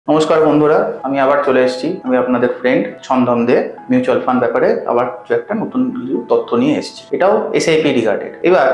নমস্কার বন্ধুরা, আমি আবার চলে এসেছি। আমি আপনাদের ফ্রেন্ড ছন্দম দে মিউচুয়াল ফান্ড ব্যাপারে আবার একটা নতুন কিছু তথ্য নিয়ে এসেছি। এটাও এসআইপি রিগার্ডেড। এবার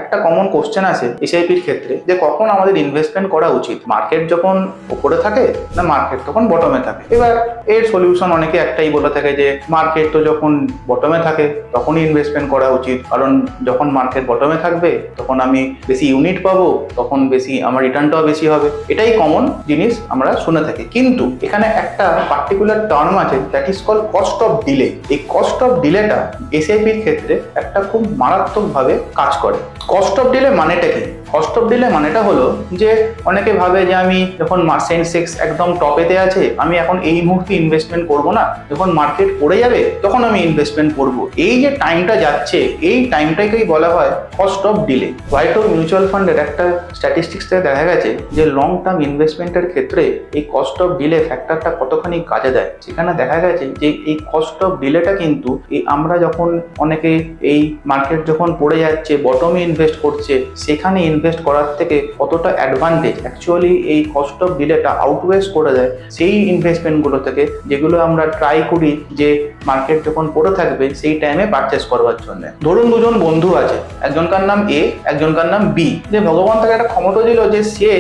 একটা কমন কোশ্চেন আছে এসআইপির ক্ষেত্রে যে কখন আমাদের ইনভেস্টমেন্ট করা উচিত, মার্কেট যখন উপরে থাকে না মার্কেট তখন বটমে থাকে। এবার এর সলিউশন অনেকে একটাই বলে থাকে যে মার্কেট তো যখন বটমে থাকে তখনই ইনভেস্টমেন্ট করা উচিত, কারণ যখন মার্কেট বটমে থাকবে তখন আমি বেশি ইউনিট পাবো, তখন বেশি আমার রিটার্নটাও বেশি হবে। এটাই কমন জিনিস আমরা শুনে থাকি। কিন্তু এখানে একটা পার্টিকুলার টার্ম আছে that is call cost of delay. এই কস্ট অফ ডিলেটা এসআইপির ক্ষেত্রে একটা খুব মারাত্মকভাবে কাজ করে। কস্ট অফ ডিলে মানেটা কি? কস্ট অফ ডিলে মানেটা হলো যে অনেকে ভাবে যে আমি যখন সেন্সেক্স একদম টপেতে আছে আমি এখন এই মুহূর্তে ইনভেস্টমেন্ট করব না, যখন মার্কেট পড়ে যাবে তখন আমি ইনভেস্টমেন্ট করব। এই যে টাইমটা যাচ্ছে এই টাইমটাকেই বলা হয় cost of delay. White walk mutual ফান্ডের একটা স্ট্যাটিস্টিক্স থেকে দেখা গেছে যে লং টার্ম ইনভেস্টমেন্টের ক্ষেত্রে এই কস্ট অফ ডিলে ফ্যাক্টরটা কতখানি কাজে দেয়। সেখানে দেখা গেছে যে এই কস্ট অফ ডিলেটা কিন্তু আমরা যখন অনেকে এই মার্কেট যখন পড়ে যাচ্ছে বটমে ইনভেস্ট করছে সেখানে ইনভেস্ট করার থেকে কতটা অ্যাডভান্টেজ অ্যাকচুয়ালি এই কস্ট অফ ডিলেটা আউটওয়েস করে দেয় সেই ইনভেস্টমেন্টগুলো থেকে যেগুলো আমরা ট্রাই করি যে মার্কেট যখন পড়ে থাকবে সেই টাইমে পারচেস করবার জন্য। ধরুন দুজন বন্ধু আছে, একজনকার নাম এ একজনকার নাম বি। যে ভগবান তাকে একটা ক্ষমতা দিল যে সে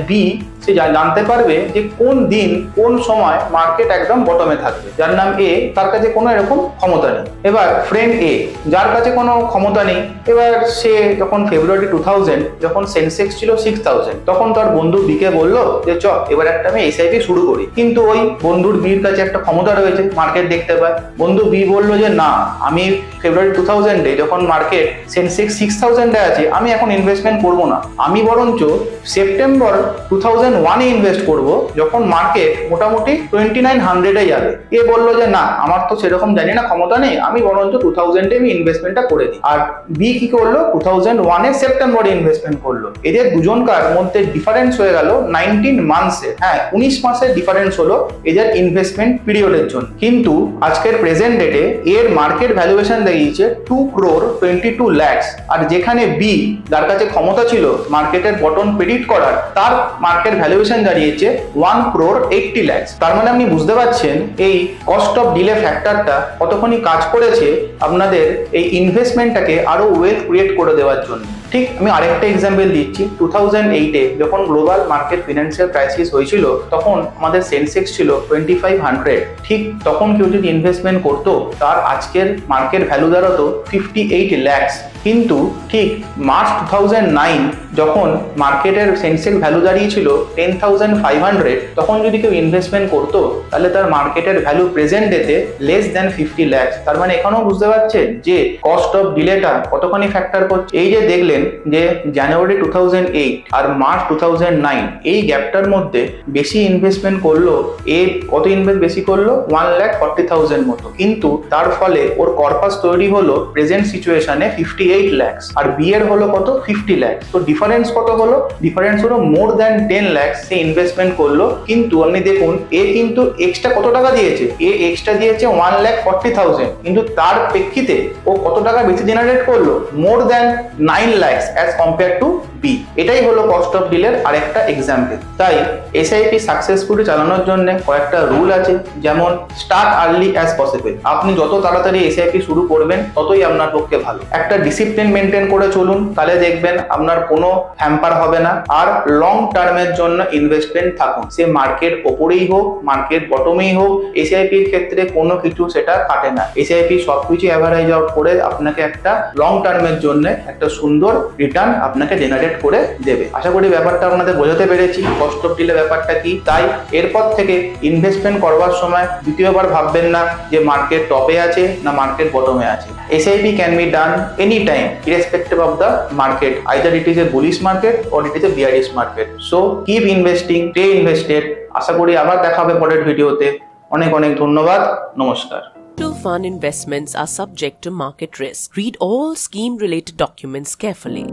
বি সে জানতে পারবে যে কোন দিন কোন সময় মার্কেট একদম বটমে থাকবে। যার নাম এ তার কাছে কোনো এরকম ক্ষমতা নেই। এবার ফ্রেন্ড এ যার কাছে কোনো ক্ষমতা নেই, এবার সে যখন ফেব্রুয়ারি 2000 যখন সেন্সেক্স ছিল 6000 তখন তার বন্ধু বি কে বললো যে চ এবার একটা আমি এসআইপি শুরু করি। কিন্তু ওই বন্ধুর বির কাছে একটা ক্ষমতা রয়েছে, মার্কেট দেখতে পায়। বন্ধু বি বললো যে না, আমি ফেব্রুয়ারি 2000 যখন মার্কেট সেন্সেক্স 6000 আছে আমি এখন ইনভেস্টমেন্ট করবো না, আমি বরঞ্চ সেপ্টেম্বর 2001 ইনভেস্ট করব যখন মার্কেট মোটামুটি 2900 যাবে। এ বললো যে না, আমার তো সেরকম জানি না, ক্ষমতা নেই, আমি বরঞ্চ 2000 আমি ইনভেস্টমেন্টটা করে দিই। আর বি কি করলো 2001 সেপ্টেম্বরে ইনভেস্টমেন্ট করলো। এদের দুজনকার মধ্যে ডিফারেন্স হয়ে গেল 19 মান্থসে, হ্যাঁ 19 মাসের ডিফারেন্স হলো এদের ইনভেস্টমেন্ট পিরিয়ডের জন্য। কিন্তু আজকের প্রেজেন্ট ডেটে এর মার্কেট ভ্যালুয়েশন দেখিয়েছে 2,22 লাখ। আর যেখানে বি যার কাছে ক্ষমতা ছিল মার্কেটের বটম প্রেডিক্ট করার, তার মার্কেট ভ্যালুয়েশন দাঁড়িয়েছে 1,80 লাখ। তার মানে আপনি বুঝতে পারছেন এই কস্ট অফ ডিলে ফ্যাক্টরটা কতখানি কাজ করেছে আপনাদের এই ইনভেস্টমেন্টটাকে আরো ওয়েলথ ক্রিয়েট করে দেওয়ার জন্য। ঠিক আমি আরেকটা এক্সাম্পল দিচ্ছি। 2008 যখন গ্লোবাল মার্কেট ফিনান্সিয়াল ক্রাইসিস হয়েছিল তখন আমাদের সেন্সেক্স ছিল 2500। ঠিক তখন কেউ যদি ইনভেস্টমেন্ট করতো তার আজকের মার্কেট ভ্যালু দাঁড়াতো 58 লাখ। কিন্তু ঠিক মার্চ 2009 যখন মার্কেটের সেন্সেক্স ভ্যালু দাঁড়িয়েছিল 10,500 তখন যদি কেউ ইনভেস্টমেন্ট করতো তাহলে তার মার্কেটের ভ্যালু প্রেজেন্ট ডেতে লেস দেন 50 লাখ। তার মানে এখানেও বুঝতে পারছেন যে কস্ট অফ ডিলেটা কতখানি ফ্যাক্টর করছে। এই যে দেখলেন যে জানুয়ারি 2008 আর মার্চ 2009 এই গ্যাপটার মধ্যে বেশি ইনভেস্টমেন্ট করলো, এর কত ইনভেস্ট বেশি করলো 1,40,000 মতো, কিন্তু তার ফলে ওর কর্পাস তৈরি হলো প্রেজেন্ট সিচুয়েশনে 58 লাখ আর বি এর হলো কত 50 লাখ। তো ডিফারেন্স কত হলো? ডিফারেন্স হলো মোর দ্যান 10 লাখ সে ইনভেস্টমেন্ট করলো। কিন্তু আপনি দেখুন এ কিন্তু এক্সট্রা কত টাকা দিয়েছে, এ এক্সট্রা দিয়েছে 1,40,000, কিন্তু তার প্রেক্ষিতে ও কত টাকা বেশি জেনারেট করলো more than 9 lakh as compare to B. এটাই হলো কস্ট অফ ডিলের আরেকটা এক্সাম্পল। তাই এসআইপি সাকসেসফুলি চালানোর জন্য কয়েকটা রুল আছে, যেমন স্টার্ট আর্লি অ্যাজ পসিবল। আপনি যত তাড়াতাড়ি এসআইপি শুরু করবেন ততই আপনার পক্ষে ভালো। একটা ডিসিপ্লিন মেনটেন করে চলুন, তাহলে দেখবেন আপনার কোনো হ্যাম্পার হবে না। আর লং টার্মের জন্য ইনভেস্টমেন্ট থাকুন, সে মার্কেট ওপরেই হোক মার্কেট বটমেই হোক, এসআইপির ক্ষেত্রে কোনো কিছু সেটা কাটে না। এসআইপি সবকিছু অ্যাভারেজ আউট করে আপনাকে একটা লং টার্মের জন্য একটা সুন্দর রিটার্ন আপনাকে জেনারেট করে দেবে। আশা করি ব্যাপারটা আপনাদের বোঝাতে পেরেছি কস্ট অফ ডিলে ব্যাপারটা কি। তাই এরপর থেকে ইনভেস্টমেন্ট করবার সময় দ্বিতীয়বার ভাববেন না যে মার্কেট টপে আছে না মার্কেট বটমে আছে। SIP can be done anytime irrespective of the market, either it is a bullish market or it is a bearish market. So keep investing, stay invested. আশা করি আবার দেখা হবে পরের ভিডিওতে। অনেক অনেক ধন্যবাদ, নমস্কার। Mutual fund investments are subject to market risk. Read all scheme related documents carefully.